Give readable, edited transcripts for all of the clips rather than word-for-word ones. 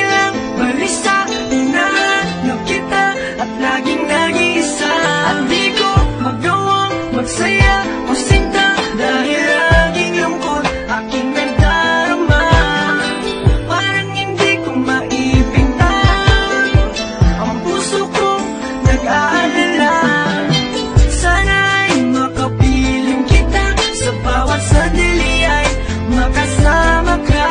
lang balisa, hinahanap kita at laging nag-iisa. At di ko magawang magsaya o sinta dahil laging lungkot aking nagdarama. Parang hindi ko maipinta ang puso kong nag-aalala. Sana ay makapiling kita, sa bawat sandali ay makasama ka.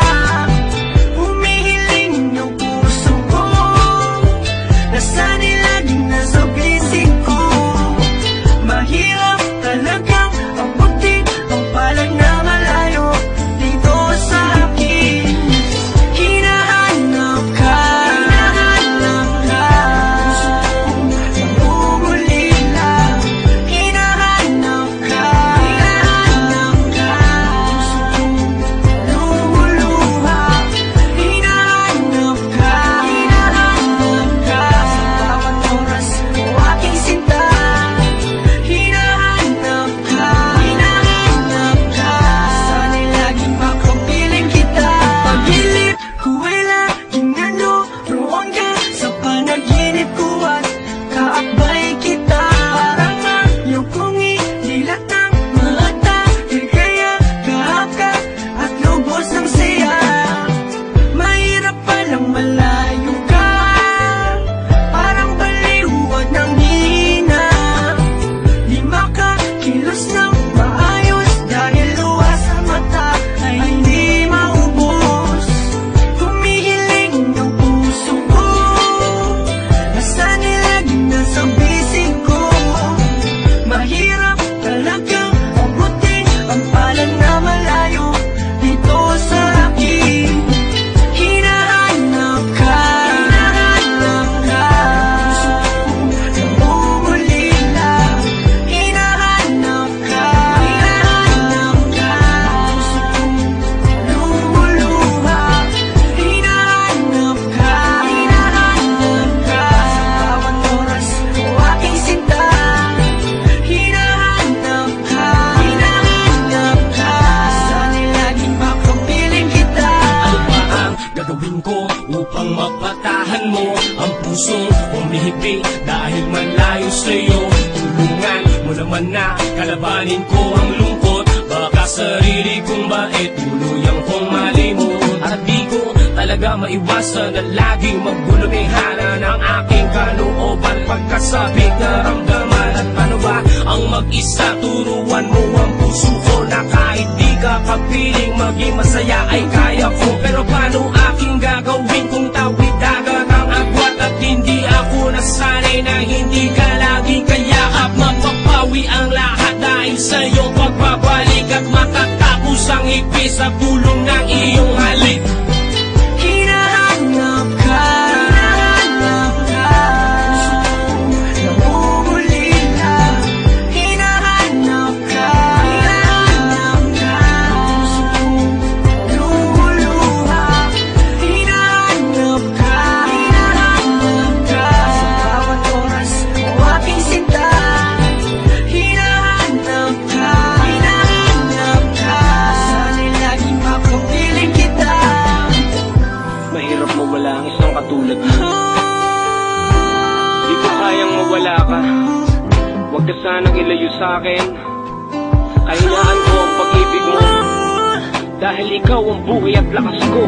Humihiling yung puso ko, nasana'y laging nasa bisig ko. Mahirap talagang abutin ang palad na malayo dito sa akin. Hinahanap ka, hinahanap ka, puso kong nangungulila. Hinahanap ka, hinahanap ka, puso kong lumuluha. Hinahanap ka, hinahanap ka, sa bawat oras o aking sinta. Hinahanap ka, hinahanap ka, sana'y laging makapiling kita. Pag-ilip ko ay laging nandoon ka sa panaginip ko at kaakbay kita. Parang ayaw kong idilat ang mata, kaya kahap ka at lubos ng saya. Mahirap palang malayo ka, parang baliwag ng hina. Di makakilos ng maayos dahil luha sa mata ay hindi maubos. Humihiling ang puso ko, nasana'y laging nasa bisig ko. Mahirap talagang abutin ang palad na malayo dito sa akin. Hinahanap ka, hinahanap ka, puso kong nangungulila. Hinahanap ka, hinahanap ka, puso kong lumuluha. Hinahanap ka, hinahanap ka, sa bawat oras o aking sinta. Hinahanap ka, hinahanap ka, sana'y laging makapiling kita. Ano pa ang gagawin ko upang mapatahan mo ang pusong humihigpit dahil malayo sa'yo? Tulungan mo naman na kalabanin ko ang lungkot, baka sarili kong bait tuluyang kong malimot. At di ko talaga maiwasan na laging magbulumihana ng aking kalooban pagkasabik na ramdaman. At paano ba ang mag-isa? Turuan mo ang puso ko na kahit di ka kapiling maging masaya ay kaya ko. Pero paano aking gagawin kung tawid dagat ang agwat at hindi ako nasanay na hindi ka laging kayakap? Mapapawi ang lahat dahil sa iyong pagbabalik at matatapos ang ipis sa tulong ng iyong halik. Hinahanap ka, hinahanap ka, puso kong nangungulila. Hinahanap ka, hinahanap ka, puso kong lumuluha. Hinahanap ka, hinahanap ka, sa bawat oras o aking sinta. Hinahanap ka, hinahanap ka, sana'y laging makapiling kita. Mahirap mawala ang isang katulad mo. Di ko kayang mawala ka. Huwag ka sanang ilayo sa'kin. Kahinaan ko ang pag-ibig mo, dahil ikaw ang buhay at lakas ko.